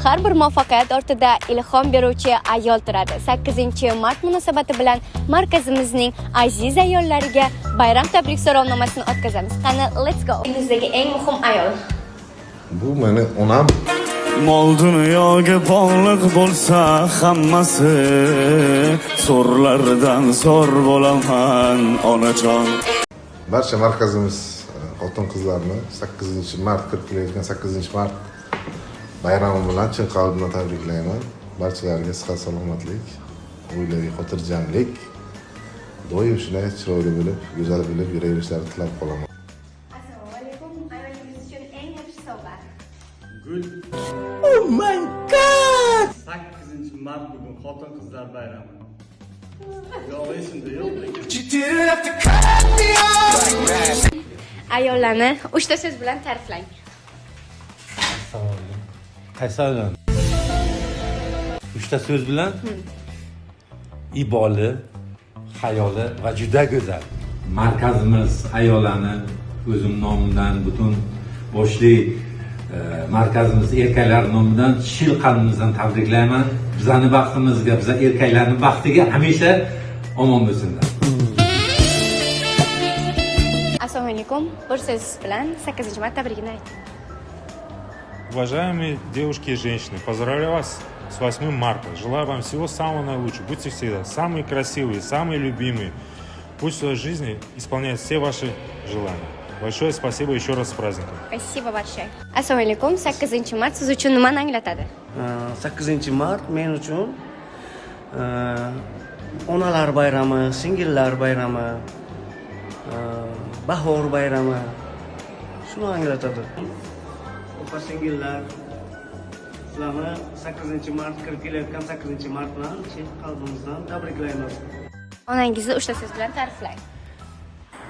Har bir muvaffaqiyat ortida ilhom beruvchi ayol turadi. 8-mart munosabati bilan markazimizning aziz ayollariga bayram tabrik so'rovnomasini o'tkazamiz. Qani, let's go. Bizdagi eng muhim ayol. Bu meni onam. Mol dunyoga bog'liq bo'lsa hammasi, so'rlardan so'r bo'laman onajon. Barcha markazimiz xotin-qizlarni 8-mart kirib kelayotgan 8-mart bayrami bilan chin qalbimdan tabriklayman. Barchalarga sihat salomatlik, oilaviy xotirjamlik, doim shunday chiroyli bo'lib, go'zal bo'lib yuraverishlarini tilab qolaman. Assalomu alaykum. Ayolingiz uchun eng yaxshi sovg'a. Gul. Oh my god! 8-mart bugun xotin-qizlar bayrami. Yo'q, esimda yo'q. Ayollarni 3 ta so'z bilan ta'riflang. Qaysi ayol? 3 ta so'z bilan? Iboli, hayoli va juda go'zal. Markazimiz ayollarni o'zim nomimdan, butun boshli markazimiz erkaklar nomidan shil qalbimizdan tabriklayman. Bizning baxtimizga, biz erkaklarning baxtiga hamisha omon bo'lsinlar. Assalomu alaykum. Bir so'z bilan 8-mart tabrigini ayting. Уважаемые девушки и женщины, поздравляю вас с 8 марта. Желаю вам всего самого наилучшего. Будьте всегда самые красивые, самые любимые. Пусть в своей жизни исполняют все ваши желания. Большое спасибо еще раз с праздником. Спасибо большое. Assalomu alaykum. 8-mart siz uchun nimani anglatadi? 8-mart men uchun onalar bayrami, singillar bayrami, bahor bayrami shuni anglatadi. Opa singillar, sizlarni 8-mart kirib kelayotgan 8-mart bilan chin qalbimizdan tabriklaymiz. Onangizni 3 ta so'z bilan ta'riflang.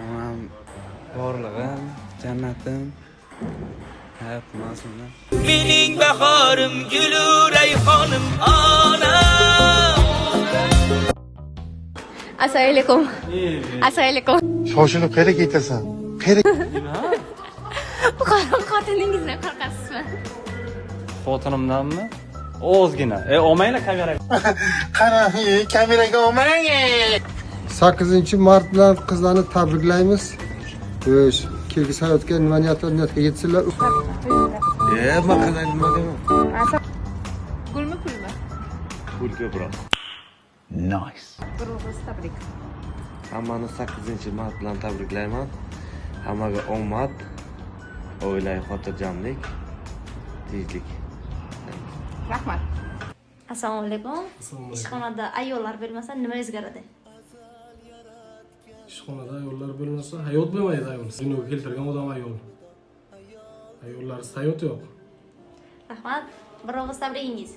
Onam borlig'im, jannatim, hayotim aslida. Mening bahorim, gulu rayhonim, onam. Assalomu alaykum. Assalomu alaykum. Shoshilib qayerga ketasan? Qayerga? Xotiningizdan qo'rqasizmi? Xotinimdanmi? Ozgina. Olmanglar kameraga. Qarang, kameraga olmang. 8-mart bilan qizlarni tabriklaymiz. Xo'sh, kelgusi hayotga nima niyatga yetsinlar. Nima qilay, nima deyman? Pulmi, pulmi? Pul ko'proq. Nice. Biroz tabrik. Hammani 8-mart bilan tabriklayman. Hammaga omad, oilaviy xotirjamlik, tinchlik. Rahmat. Assalomu alaykum. Ishxonada ayollar bo'lmasa nima o'zgaradi? Ishxonada ayollar bo'lmasa hayot bo'lmaydi ayol. Dunyoga keltirgan odam ayol. Ayollarsiz hayot yo'q. Rahmat. Biroz tabrigingiz.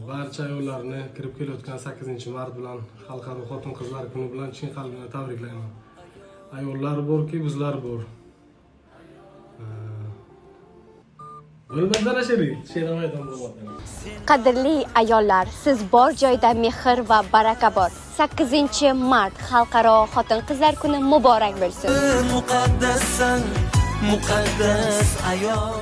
Barcha ayollarni kirib kelayotgan 8-mart bilan xalqaro xotin-qizlar kuni bilan chin qalbimdan tabriklayman. Ayollar borki, bizlar bor. Bo'lmadan ashiri, she'rmaydan bo'lmadan. Qadrli ayollar, siz bor joyda mehr va baraka bor. 8-mart xalqaro xotin-qizlar kuni muborak bo'lsin. Muqaddasan, muqaddas ayol.